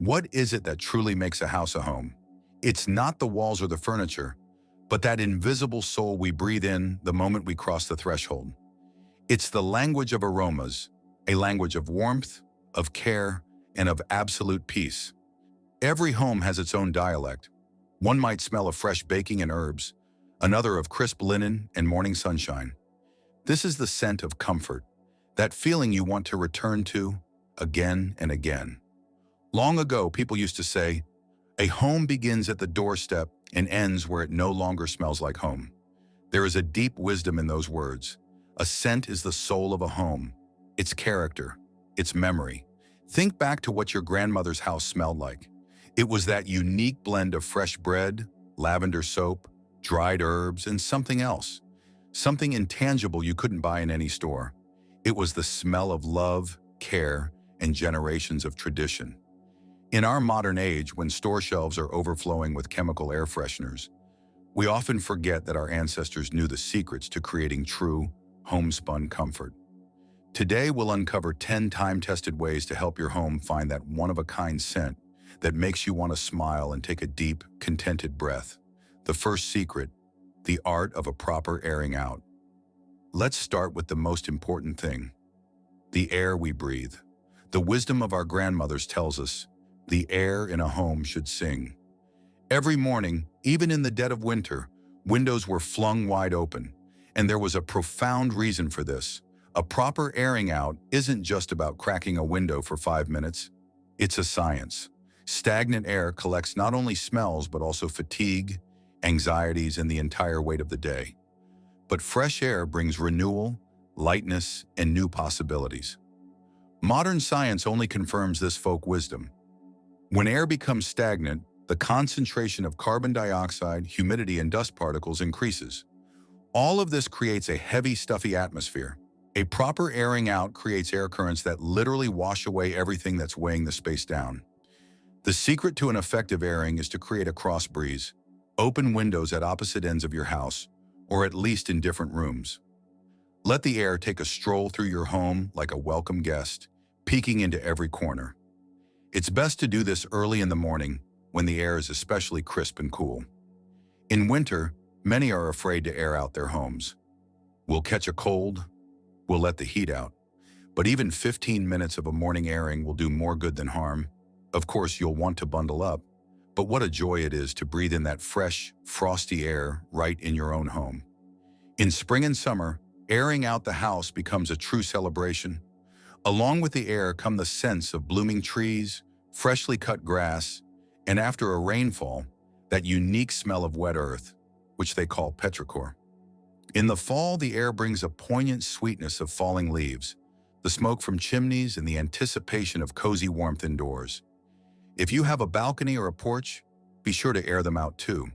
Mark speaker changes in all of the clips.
Speaker 1: What is it that truly makes a house a home? It's not the walls or the furniture, but that invisible soul we breathe in the moment we cross the threshold. It's the language of aromas, a language of warmth, of care, and of absolute peace. Every home has its own dialect. One might smell of fresh baking and herbs, another of crisp linen and morning sunshine. This is the scent of comfort, that feeling you want to return to again and again. Long ago, people used to say, a home begins at the doorstep and ends where it no longer smells like home. There is a deep wisdom in those words. A scent is the soul of a home, its character, its memory. Think back to what your grandmother's house smelled like. It was that unique blend of fresh bread, lavender soap, dried herbs, and something else. Something intangible you couldn't buy in any store. It was the smell of love, care, and generations of tradition. In our modern age, when store shelves are overflowing with chemical air fresheners, we often forget that our ancestors knew the secrets to creating true, homespun comfort. Today, we'll uncover 10 time-tested ways to help your home find that one-of-a-kind scent that makes you want to smile and take a deep, contented breath. The first secret, the art of a proper airing out. Let's start with the most important thing, the air we breathe. The wisdom of our grandmothers tells us, the air in a home should sing. Every morning, even in the dead of winter, windows were flung wide open, and there was a profound reason for this. A proper airing out isn't just about cracking a window for 5 minutes. It's a science. Stagnant air collects not only smells but also fatigue, anxieties, and the entire weight of the day. But fresh air brings renewal, lightness, and new possibilities. Modern science only confirms this folk wisdom. When air becomes stagnant, the concentration of carbon dioxide, humidity, and dust particles increases. All of this creates a heavy, stuffy atmosphere. A proper airing out creates air currents that literally wash away everything that's weighing the space down. The secret to an effective airing is to create a cross breeze. Open windows at opposite ends of your house, or at least in different rooms. Let the air take a stroll through your home like a welcome guest, peeking into every corner. It's best to do this early in the morning when the air is especially crisp and cool. In winter, many are afraid to air out their homes. We'll catch a cold, we'll let the heat out. But even 15 minutes of a morning airing will do more good than harm. Of course, you'll want to bundle up, but what a joy it is to breathe in that fresh, frosty air right in your own home. In spring and summer, airing out the house becomes a true celebration. Along with the air come the scents of blooming trees, freshly cut grass, and after a rainfall, that unique smell of wet earth, which they call petrichor. In the fall, the air brings a poignant sweetness of falling leaves, the smoke from chimneys, and the anticipation of cozy warmth indoors. If you have a balcony or a porch, be sure to air them out too.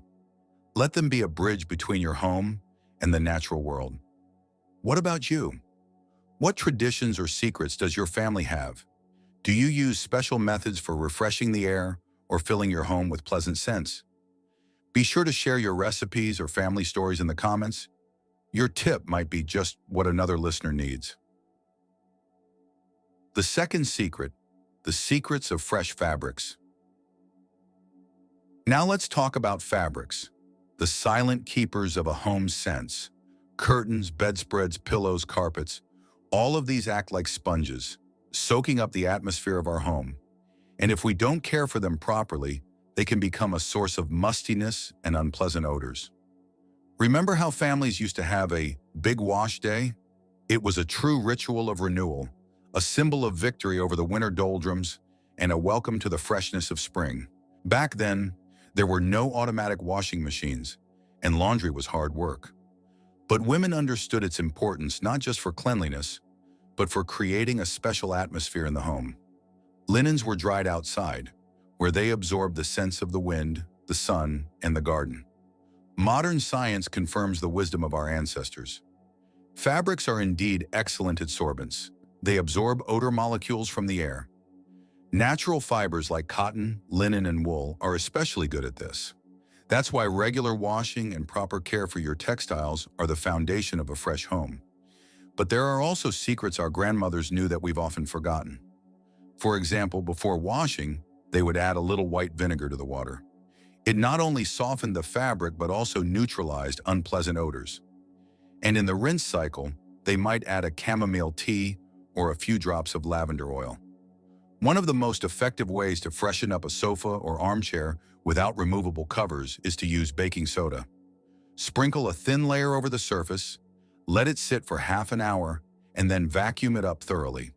Speaker 1: Let them be a bridge between your home and the natural world. What about you? What traditions or secrets does your family have? Do you use special methods for refreshing the air or filling your home with pleasant scents? Be sure to share your recipes or family stories in the comments. Your tip might be just what another listener needs. The second secret, the secrets of fresh fabrics. Now let's talk about fabrics, the silent keepers of a home's scents. Curtains, bedspreads, pillows, carpets, all of these act like sponges, soaking up the atmosphere of our home. And if we don't care for them properly, they can become a source of mustiness and unpleasant odors. Remember how families used to have a big wash day? It was a true ritual of renewal, a symbol of victory over the winter doldrums, and a welcome to the freshness of spring. Back then, there were no automatic washing machines, and laundry was hard work. But women understood its importance not just for cleanliness, but for creating a special atmosphere in the home. Linens were dried outside, where they absorbed the scents of the wind, the sun, and the garden. Modern science confirms the wisdom of our ancestors. Fabrics are indeed excellent adsorbents. They absorb odor molecules from the air. Natural fibers like cotton, linen, and wool are especially good at this. That's why regular washing and proper care for your textiles are the foundation of a fresh home. But there are also secrets our grandmothers knew that we've often forgotten. For example, before washing, they would add a little white vinegar to the water. It not only softened the fabric but also neutralized unpleasant odors. And in the rinse cycle, they might add a chamomile tea or a few drops of lavender oil. One of the most effective ways to freshen up a sofa or armchair without removable covers is to use baking soda. Sprinkle a thin layer over the surface, let it sit for half an hour, and then vacuum it up thoroughly.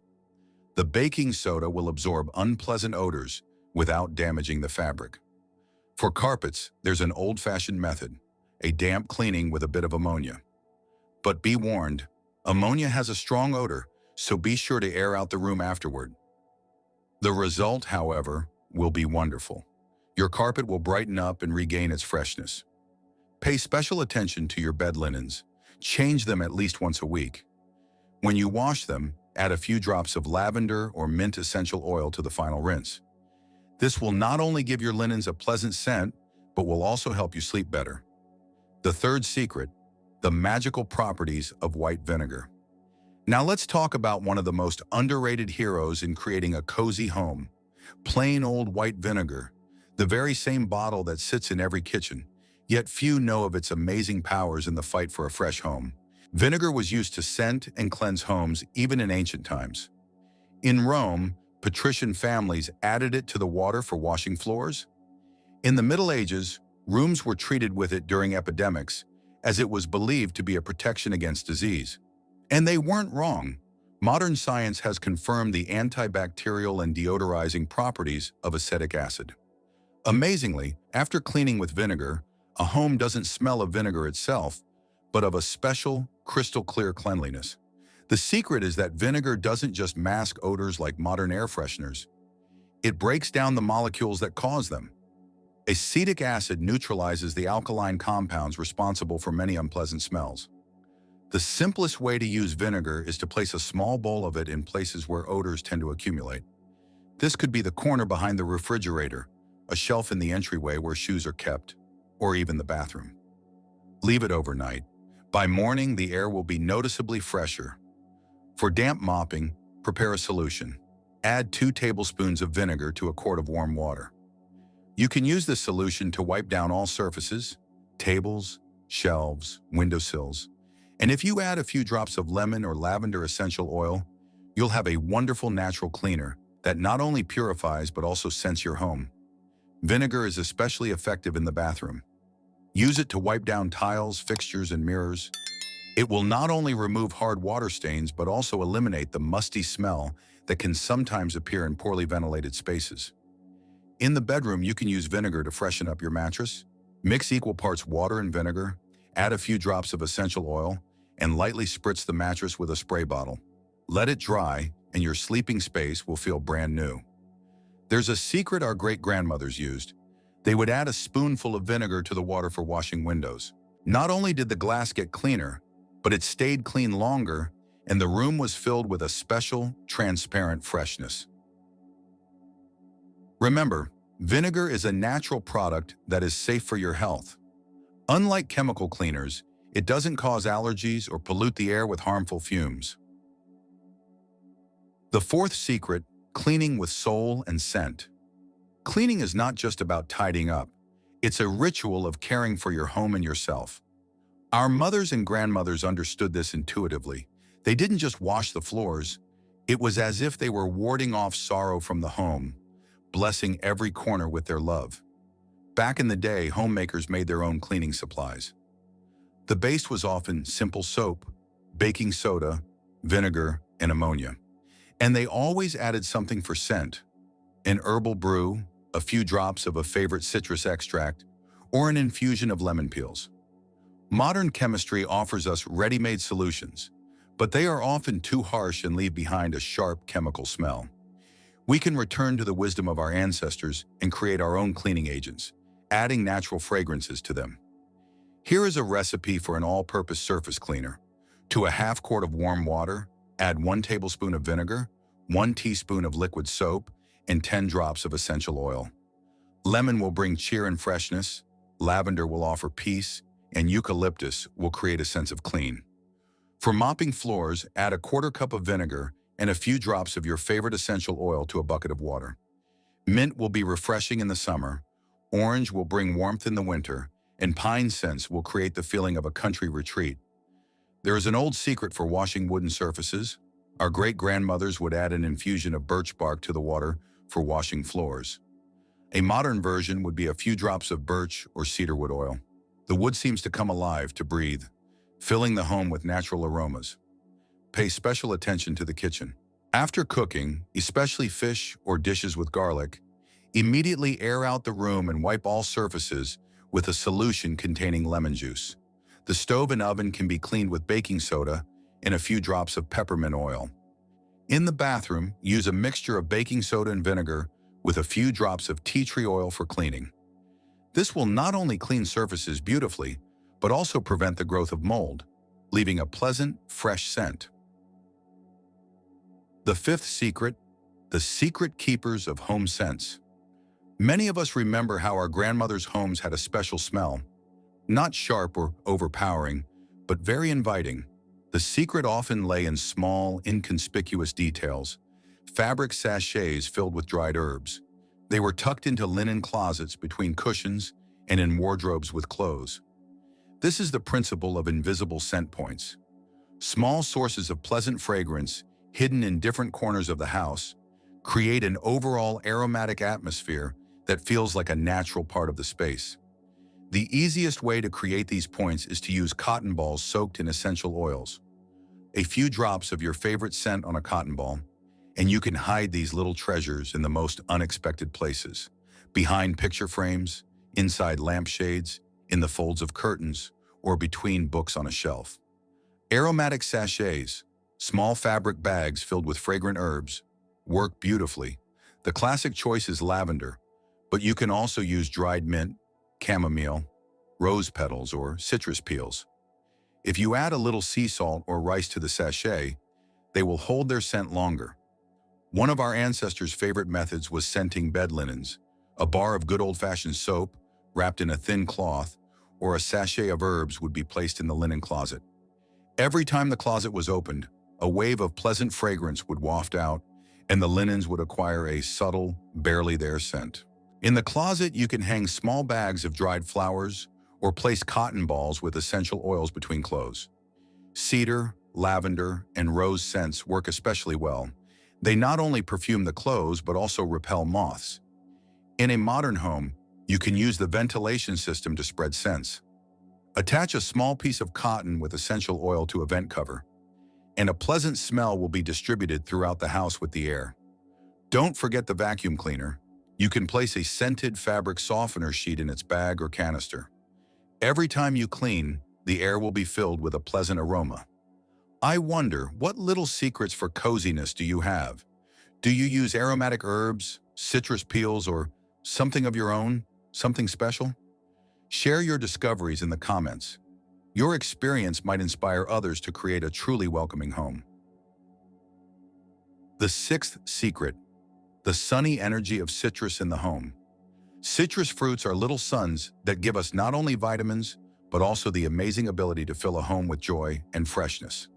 Speaker 1: The baking soda will absorb unpleasant odors without damaging the fabric. For carpets, there's an old-fashioned method, a damp cleaning with a bit of ammonia. But be warned, ammonia has a strong odor, so be sure to air out the room afterward. The result, however, will be wonderful. Your carpet will brighten up and regain its freshness. Pay special attention to your bed linens. Change them at least once a week. When you wash them, add a few drops of lavender or mint essential oil to the final rinse. This will not only give your linens a pleasant scent, but will also help you sleep better. The third secret, the magical properties of white vinegar. Now let's talk about one of the most underrated heroes in creating a cozy home. Plain old white vinegar, the very same bottle that sits in every kitchen, yet few know of its amazing powers in the fight for a fresh home. Vinegar was used to scent and cleanse homes even in ancient times. In Rome, patrician families added it to the water for washing floors. In the Middle Ages, rooms were treated with it during epidemics, as it was believed to be a protection against disease. And they weren't wrong. Modern science has confirmed the antibacterial and deodorizing properties of acetic acid. Amazingly, after cleaning with vinegar, a home doesn't smell of vinegar itself, but of a special, crystal-clear cleanliness. The secret is that vinegar doesn't just mask odors like modern air fresheners. It breaks down the molecules that cause them. Acetic acid neutralizes the alkaline compounds responsible for many unpleasant smells. The simplest way to use vinegar is to place a small bowl of it in places where odors tend to accumulate. This could be the corner behind the refrigerator, a shelf in the entryway where shoes are kept, or even the bathroom. Leave it overnight. By morning, the air will be noticeably fresher. For damp mopping, prepare a solution. Add 2 tablespoons of vinegar to a quart of warm water. You can use this solution to wipe down all surfaces, tables, shelves, windowsills. And if you add a few drops of lemon or lavender essential oil, you'll have a wonderful natural cleaner that not only purifies but also scents your home. Vinegar is especially effective in the bathroom. Use it to wipe down tiles, fixtures, and mirrors. It will not only remove hard water stains but also eliminate the musty smell that can sometimes appear in poorly ventilated spaces. In the bedroom, you can use vinegar to freshen up your mattress. Mix equal parts water and vinegar, add a few drops of essential oil, and lightly spritz the mattress with a spray bottle. Let it dry, and your sleeping space will feel brand new. There's a secret our great-grandmothers used. They would add a spoonful of vinegar to the water for washing windows. Not only did the glass get cleaner, but it stayed clean longer, and the room was filled with a special, transparent freshness. Remember, vinegar is a natural product that is safe for your health. Unlike chemical cleaners, it doesn't cause allergies or pollute the air with harmful fumes. The fourth secret, cleaning with soul and scent. Cleaning is not just about tidying up. It's a ritual of caring for your home and yourself. Our mothers and grandmothers understood this intuitively. They didn't just wash the floors. It was as if they were warding off sorrow from the home, blessing every corner with their love. Back in the day, homemakers made their own cleaning supplies. The base was often simple soap, baking soda, vinegar, and ammonia. And they always added something for scent: an herbal brew, a few drops of a favorite citrus extract, or an infusion of lemon peels. Modern chemistry offers us ready-made solutions, but they are often too harsh and leave behind a sharp chemical smell. We can return to the wisdom of our ancestors and create our own cleaning agents, adding natural fragrances to them. Here is a recipe for an all-purpose surface cleaner. To a half quart of warm water, add 1 tablespoon of vinegar, 1 teaspoon of liquid soap, and 10 drops of essential oil. Lemon will bring cheer and freshness, lavender will offer peace, and eucalyptus will create a sense of clean. For mopping floors, add a 1/4 cup of vinegar and a few drops of your favorite essential oil to a bucket of water. Mint will be refreshing in the summer, orange will bring warmth in the winter, and pine scents will create the feeling of a country retreat. There is an old secret for washing wooden surfaces. Our great-grandmothers would add an infusion of birch bark to the water for washing floors. A modern version would be a few drops of birch or cedarwood oil. The wood seems to come alive, to breathe, filling the home with natural aromas. Pay special attention to the kitchen. After cooking, especially fish or dishes with garlic, immediately air out the room and wipe all surfaces with a solution containing lemon juice. The stove and oven can be cleaned with baking soda and a few drops of peppermint oil. In the bathroom, use a mixture of baking soda and vinegar with a few drops of tea tree oil for cleaning. This will not only clean surfaces beautifully, but also prevent the growth of mold, leaving a pleasant, fresh scent. The fifth secret, the secret keepers of home scents. Many of us remember how our grandmothers' homes had a special smell, not sharp or overpowering, but very inviting. The secret often lay in small, inconspicuous details. Fabric sachets filled with dried herbs. They were tucked into linen closets between cushions and in wardrobes with clothes. This is the principle of invisible scent points. Small sources of pleasant fragrance, hidden in different corners of the house, create an overall aromatic atmosphere that feels like a natural part of the space. The easiest way to create these points is to use cotton balls soaked in essential oils. A few drops of your favorite scent on a cotton ball, and you can hide these little treasures in the most unexpected places. Behind picture frames, inside lampshades, in the folds of curtains, or between books on a shelf. Aromatic sachets, small fabric bags filled with fragrant herbs, work beautifully. The classic choice is lavender, but you can also use dried mint, chamomile, rose petals, or citrus peels. If you add a little sea salt or rice to the sachet, they will hold their scent longer. One of our ancestors' favorite methods was scenting bed linens. A bar of good old-fashioned soap, wrapped in a thin cloth, or a sachet of herbs would be placed in the linen closet. Every time the closet was opened, a wave of pleasant fragrance would waft out, and the linens would acquire a subtle, barely there scent. In the closet, you can hang small bags of dried flowers or place cotton balls with essential oils between clothes. Cedar, lavender, and rose scents work especially well. They not only perfume the clothes but also repel moths. In a modern home, you can use the ventilation system to spread scents. Attach a small piece of cotton with essential oil to a vent cover, and a pleasant smell will be distributed throughout the house with the air. Don't forget the vacuum cleaner. You can place a scented fabric softener sheet in its bag or canister. Every time you clean, the air will be filled with a pleasant aroma. I wonder, what little secrets for coziness do you have? Do you use aromatic herbs, citrus peels, or something of your own, something special? Share your discoveries in the comments. Your experience might inspire others to create a truly welcoming home. The sixth secret, the sunny energy of citrus in the home. Citrus fruits are little suns that give us not only vitamins, but also the amazing ability to fill a home with joy and freshness.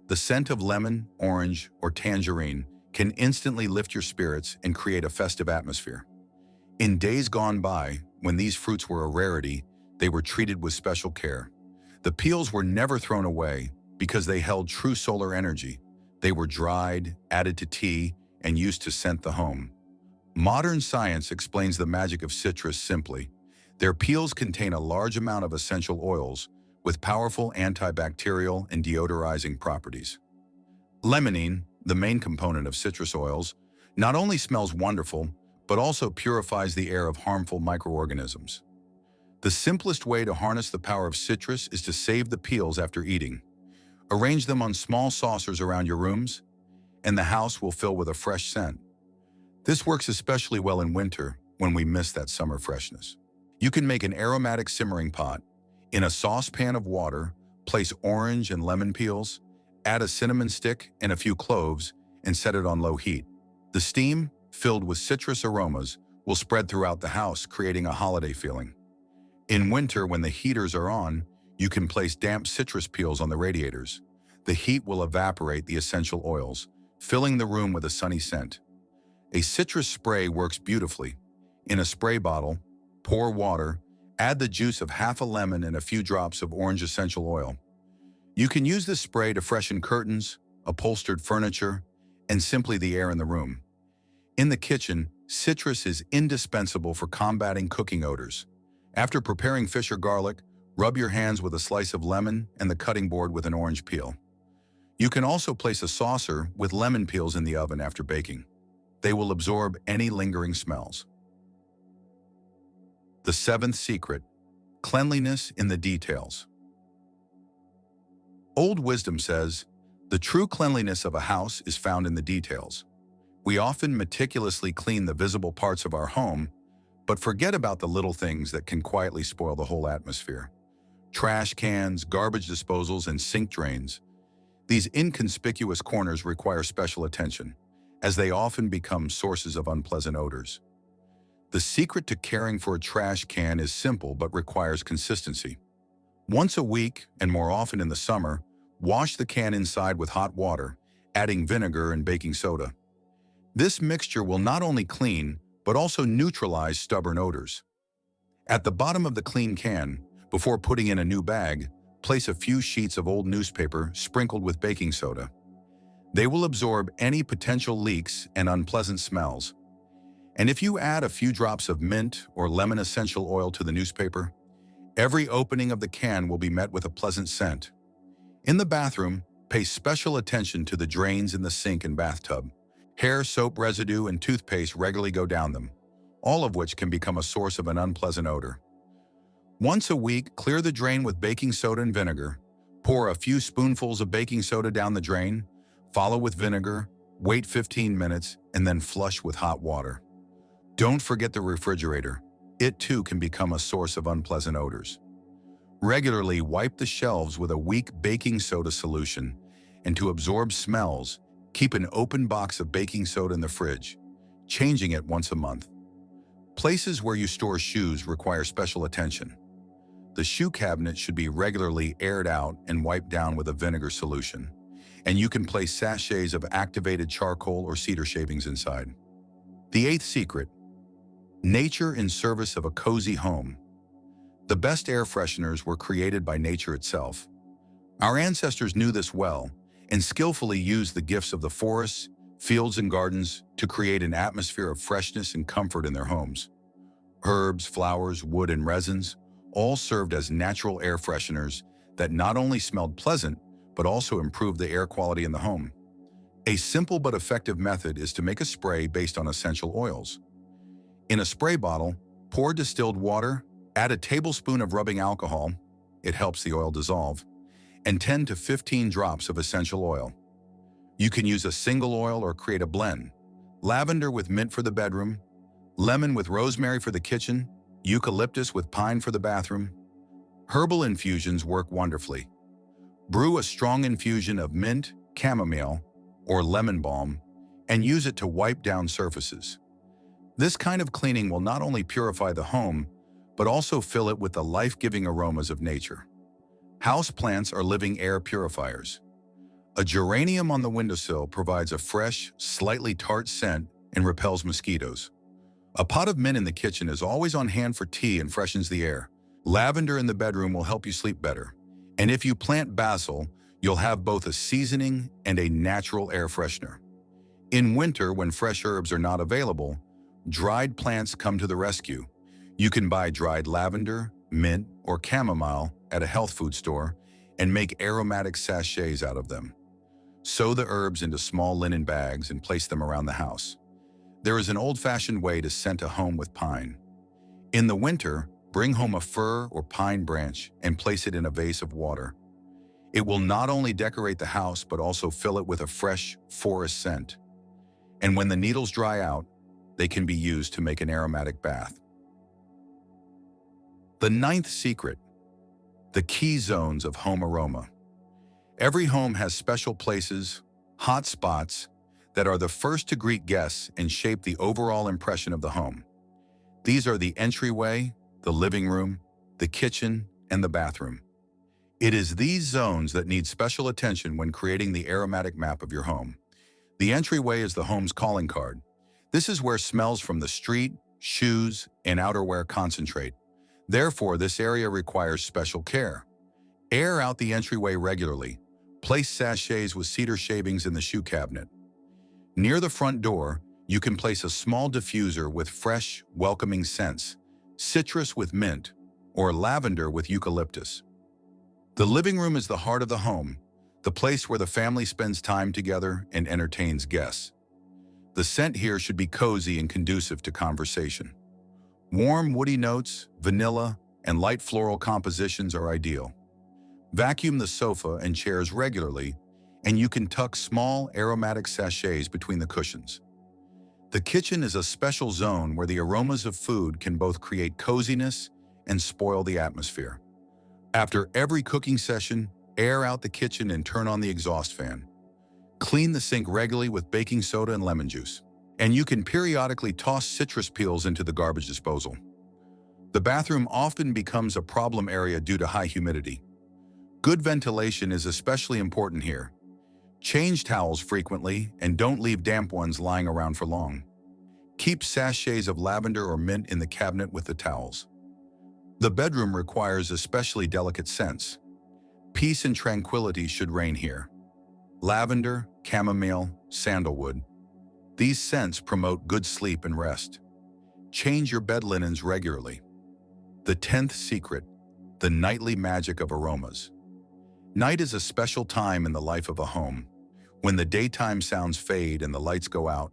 Speaker 1: The scent of lemon, orange, or tangerine can instantly lift your spirits and create a festive atmosphere. In days gone by, when these fruits were a rarity, they were treated with special care. The peels were never thrown away because they held true solar energy. They were dried, added to tea, and used to scent the home. Modern science explains the magic of citrus simply. Their peels contain a large amount of essential oils with powerful antibacterial and deodorizing properties. Limonene, the main component of citrus oils, not only smells wonderful, but also purifies the air of harmful microorganisms. The simplest way to harness the power of citrus is to save the peels after eating. Arrange them on small saucers around your rooms, and the house will fill with a fresh scent. This works especially well in winter when we miss that summer freshness. You can make an aromatic simmering pot. In a saucepan of water, place orange and lemon peels, add a cinnamon stick and a few cloves, and set it on low heat. The steam, filled with citrus aromas, will spread throughout the house, creating a holiday feeling. In winter, when the heaters are on, you can place damp citrus peels on the radiators. The heat will evaporate the essential oils, filling the room with a sunny scent. A citrus spray works beautifully. In a spray bottle, pour water, add the juice of half a lemon and a few drops of orange essential oil. You can use this spray to freshen curtains, upholstered furniture, and simply the air in the room. In the kitchen, citrus is indispensable for combating cooking odors. After preparing fish or garlic, rub your hands with a slice of lemon and the cutting board with an orange peel. You can also place a saucer with lemon peels in the oven after baking. They will absorb any lingering smells. The seventh secret: cleanliness in the details. Old wisdom says, the true cleanliness of a house is found in the details. We often meticulously clean the visible parts of our home, but forget about the little things that can quietly spoil the whole atmosphere. Trash cans, garbage disposals, and sink drains. These inconspicuous corners require special attention, as they often become sources of unpleasant odors. The secret to caring for a trash can is simple but requires consistency. Once a week, and more often in the summer, wash the can inside with hot water, adding vinegar and baking soda. This mixture will not only clean, but also neutralize stubborn odors. At the bottom of the clean can, before putting in a new bag, place a few sheets of old newspaper sprinkled with baking soda. They will absorb any potential leaks and unpleasant smells. And if you add a few drops of mint or lemon essential oil to the newspaper, every opening of the can will be met with a pleasant scent. In the bathroom, pay special attention to the drains in the sink and bathtub. Hair, soap residue, and toothpaste regularly go down them, all of which can become a source of an unpleasant odor. Once a week, clear the drain with baking soda and vinegar. Pour a few spoonfuls of baking soda down the drain, follow with vinegar, wait 15 minutes, and then flush with hot water. Don't forget the refrigerator. It too can become a source of unpleasant odors. Regularly wipe the shelves with a weak baking soda solution, and to absorb smells, keep an open box of baking soda in the fridge, changing it once a month. Places where you store shoes require special attention. The shoe cabinet should be regularly aired out and wiped down with a vinegar solution, and you can place sachets of activated charcoal or cedar shavings inside. The eighth secret: nature in service of a cozy home. The best air fresheners were created by nature itself. Our ancestors knew this well and skillfully used the gifts of the forests, fields, and gardens to create an atmosphere of freshness and comfort in their homes. Herbs, flowers, wood, and resins all served as natural air fresheners that not only smelled pleasant, but also improved the air quality in the home. A simple but effective method is to make a spray based on essential oils. In a spray bottle, pour distilled water, add a tablespoon of rubbing alcohol, it helps the oil dissolve, and 10 to 15 drops of essential oil. You can use a single oil or create a blend. Lavender with mint for the bedroom, lemon with rosemary for the kitchen, eucalyptus with pine for the bathroom. Herbal infusions work wonderfully. Brew a strong infusion of mint, chamomile, or lemon balm, and use it to wipe down surfaces. This kind of cleaning will not only purify the home, but also fill it with the life-giving aromas of nature. Houseplants are living air purifiers. A geranium on the windowsill provides a fresh, slightly tart scent and repels mosquitoes. A pot of mint in the kitchen is always on hand for tea and freshens the air. Lavender in the bedroom will help you sleep better. And if you plant basil, you'll have both a seasoning and a natural air freshener. In winter, when fresh herbs are not available, dried plants come to the rescue. You can buy dried lavender, mint, or chamomile at a health food store and make aromatic sachets out of them. Sew the herbs into small linen bags and place them around the house. There is an old-fashioned way to scent a home with pine. In the winter, bring home a fir or pine branch and place it in a vase of water. It will not only decorate the house, but also fill it with a fresh forest scent. And when the needles dry out, they can be used to make an aromatic bath. The ninth secret: the key zones of home aroma. Every home has special places, hot spots, that are the first to greet guests and shape the overall impression of the home. These are the entryway, the living room, the kitchen, and the bathroom. It is these zones that need special attention when creating the aromatic map of your home. The entryway is the home's calling card. This is where smells from the street, shoes, and outerwear concentrate. Therefore, this area requires special care. Air out the entryway regularly. Place sachets with cedar shavings in the shoe cabinet. Near the front door, you can place a small diffuser with fresh, welcoming scents, citrus with mint, or lavender with eucalyptus. The living room is the heart of the home, the place where the family spends time together and entertains guests. The scent here should be cozy and conducive to conversation. Warm, woody notes, vanilla, and light floral compositions are ideal. Vacuum the sofa and chairs regularly, and you can tuck small, aromatic sachets between the cushions. The kitchen is a special zone where the aromas of food can both create coziness and spoil the atmosphere. After every cooking session, air out the kitchen and turn on the exhaust fan. Clean the sink regularly with baking soda and lemon juice. And you can periodically toss citrus peels into the garbage disposal. The bathroom often becomes a problem area due to high humidity. Good ventilation is especially important here. Change towels frequently and don't leave damp ones lying around for long. Keep sachets of lavender or mint in the cabinet with the towels. The bedroom requires especially delicate scents. Peace and tranquility should reign here. Lavender, chamomile, sandalwood. These scents promote good sleep and rest. Change your bed linens regularly. The 10th secret, the nightly magic of aromas. Night is a special time in the life of a home. When the daytime sounds fade and the lights go out,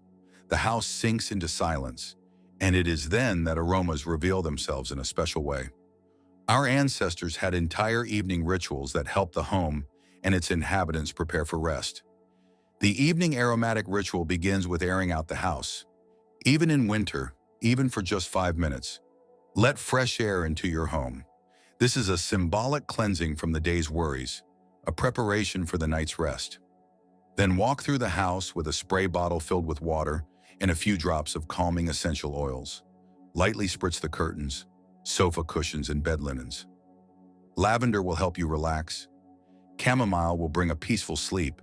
Speaker 1: the house sinks into silence, and it is then that aromas reveal themselves in a special way. Our ancestors had entire evening rituals that helped the home and its inhabitants prepare for rest. The evening aromatic ritual begins with airing out the house. Even in winter, even for just 5 minutes, let fresh air into your home. This is a symbolic cleansing from the day's worries, a preparation for the night's rest. Then walk through the house with a spray bottle filled with water and a few drops of calming essential oils. Lightly spritz the curtains, sofa cushions, and bed linens. Lavender will help you relax. Chamomile will bring a peaceful sleep,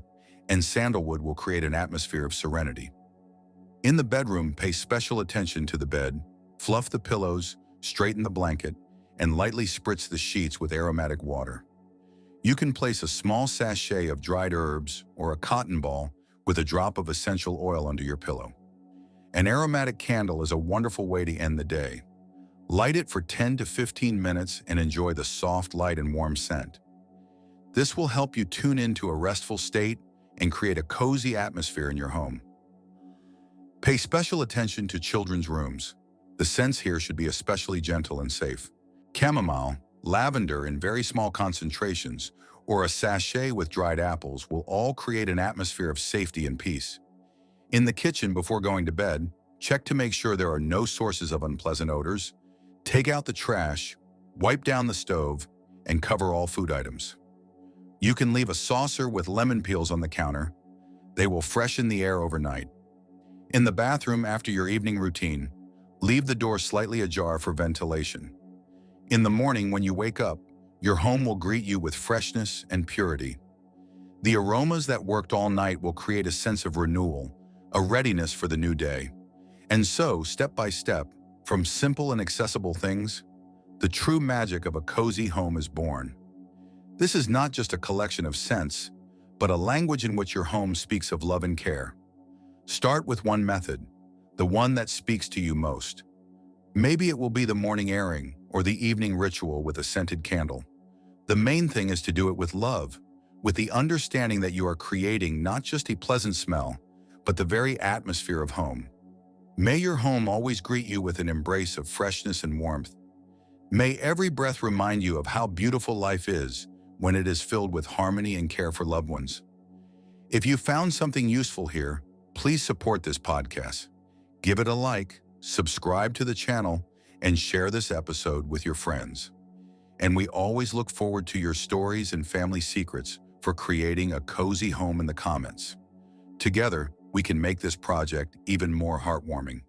Speaker 1: and sandalwood will create an atmosphere of serenity. In the bedroom, pay special attention to the bed, fluff the pillows, straighten the blanket, and lightly spritz the sheets with aromatic water. You can place a small sachet of dried herbs or a cotton ball with a drop of essential oil under your pillow. An aromatic candle is a wonderful way to end the day. Light it for 10 to 15 minutes and enjoy the soft light and warm scent. This will help you tune into a restful state and create a cozy atmosphere in your home. Pay special attention to children's rooms. The scents here should be especially gentle and safe. Chamomile, lavender in very small concentrations, or a sachet with dried apples will all create an atmosphere of safety and peace. In the kitchen before going to bed, check to make sure there are no sources of unpleasant odors. Take out the trash, wipe down the stove, and cover all food items. You can leave a saucer with lemon peels on the counter. They will freshen the air overnight. In the bathroom after your evening routine, leave the door slightly ajar for ventilation. In the morning when you wake up, your home will greet you with freshness and purity. The aromas that worked all night will create a sense of renewal, a readiness for the new day. And so, step by step, from simple and accessible things, the true magic of a cozy home is born. This is not just a collection of scents, but a language in which your home speaks of love and care. Start with one method, the one that speaks to you most. Maybe it will be the morning airing or the evening ritual with a scented candle. The main thing is to do it with love, with the understanding that you are creating not just a pleasant smell, but the very atmosphere of home. May your home always greet you with an embrace of freshness and warmth. May every breath remind you of how beautiful life is when it is filled with harmony and care for loved ones. If you found something useful here, please support this podcast. Give it a like, subscribe to the channel, and share this episode with your friends. And we always look forward to your stories and family secrets for creating a cozy home in the comments. Together, we can make this project even more heartwarming.